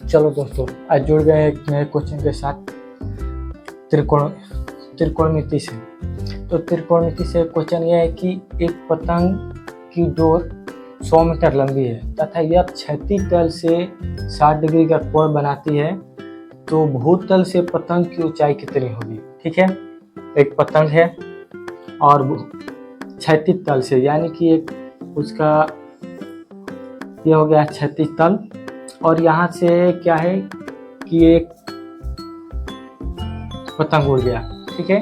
चलो दोस्तों, आज जुड़ गए एक नए क्वेश्चन के साथ त्रिकोणमिति से। तो त्रिकोणमिति से क्वेश्चन यह है कि एक पतंग की डोर 100 मीटर लंबी है तथा यह क्षैतिज तल से 60 डिग्री का कोण बनाती है, तो भूतल से पतंग की ऊंचाई कितनी होगी। ठीक है, एक पतंग है और क्षैतिज तल से, यानी कि एक उसका ये हो गया क्षैतिज तल, और यहाँ से क्या है कि एक पतंग उड़ गया। ठीक है,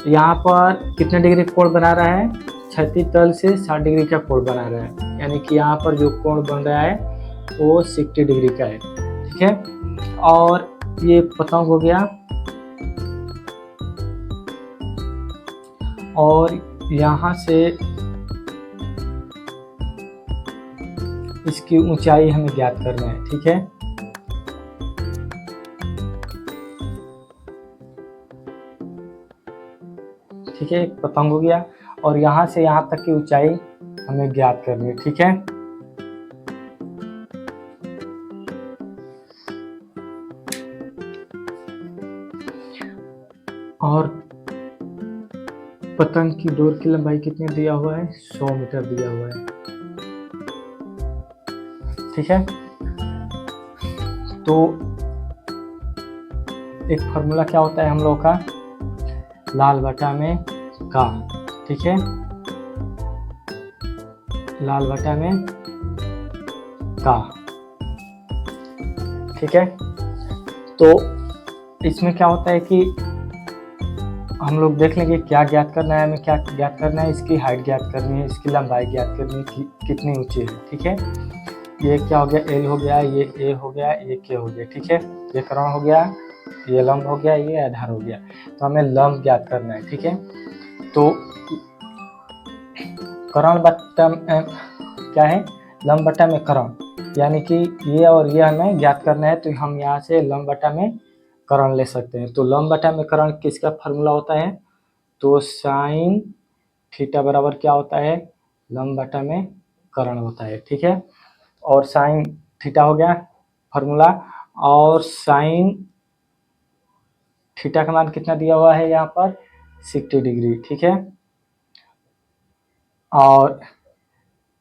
यहाँ पर कितने डिग्री कोण बना रहा है, क्षैतिज तल से 60 डिग्री का कोण बना रहा है, यानी कि यहाँ पर जो कोण बन रहा है वो 60 डिग्री का है। ठीक है, और ये पतंग हो गया, और यहाँ से इसकी ऊंचाई हमें ज्ञात करना है। ठीक है, ठीक है, एक पतंग हो गया और यहाँ से यहाँ तक की ऊंचाई हमें ज्ञात करनी है। ठीक है, और पतंग की डोर की लंबाई कितनी दिया हुआ है, 100 मीटर दिया हुआ है। ठीक है, तो एक फॉर्मूला क्या होता है हम लोग का, लाल बटा में का। ठीक है, लाल बटा में का। ठीक है, तो इसमें क्या होता है कि हम लोग देख लेंगे क्या ज्ञात करना है, हमें क्या ज्ञात करना है, इसकी हाइट ज्ञात करनी है, इसकी लंबाई ज्ञात करनी है कि कितनी ऊंची है। ठीक है, ये क्या हो गया, एल हो गया, ये ए हो गया, ये के हो गया। ठीक है, ये कर्ण हो गया, ये लंब हो गया, ये आधार हो गया, तो हमें लंब ज्ञात करना है। ठीक है, तो कर्ण बट्टा क्या है, लंब बट्टा में कर्ण, यानी कि ये और ये हमें ज्ञात करना है, तो हम यहाँ से लंब बट्टा में कर्ण ले सकते हैं। तो लंब बट्टा में कर्ण किसका फॉर्मूला होता है, तो साइन थीटा बराबर क्या होता है, लंब बटा में कर्ण होता है। ठीक है, और साइन थीटा हो गया फॉर्मूला, और साइन थीटा का मान कितना दिया हुआ है यहाँ पर, 60 डिग्री। ठीक है, और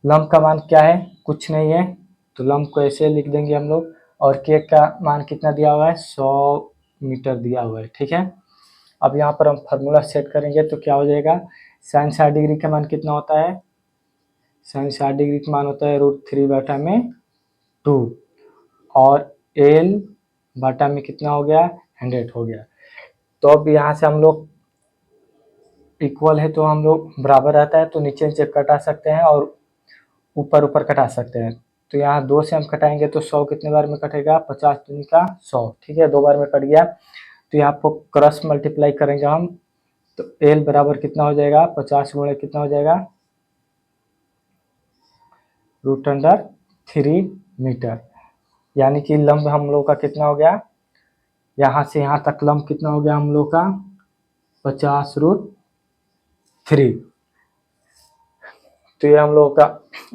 लंब का मान क्या है, कुछ नहीं है, तो लंब को ऐसे लिख देंगे हम लोग, और के का मान कितना दिया हुआ है, 100 मीटर दिया हुआ है। ठीक है, अब यहाँ पर हम फार्मूला सेट करेंगे तो क्या हो जाएगा, साइन 60 डिग्री का मान कितना होता है, साइन 60 डिग्री का मान होता है √3 बटा में 2, और एल बटा में कितना हो गया, 100 हो गया। तो अब यहाँ से हम लोग इक्वल है तो हम लोग बराबर रहता है, तो नीचे नीचे कटा सकते हैं और ऊपर ऊपर कटा सकते हैं। तो यहाँ 2 से हम कटाएंगे तो 100 कितने बार में कटेगा, 50 दूनी का 100। ठीक है, 2 बार में कट गया, तो यहाँ पर क्रॉस मल्टीप्लाई करेंगे हम, तो एल बराबर कितना हो जाएगा, 50 गुणे कितना हो जाएगा, √3 मीटर, यानी कि लंब हम लोग का कितना हो गया, यहाँ से यहाँ तक लंब कितना हो गया हम लोग का, 50√3। तो ये हम लोग का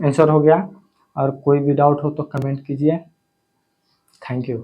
आंसर हो गया, और कोई भी डाउट हो तो कमेंट कीजिए। Thank you.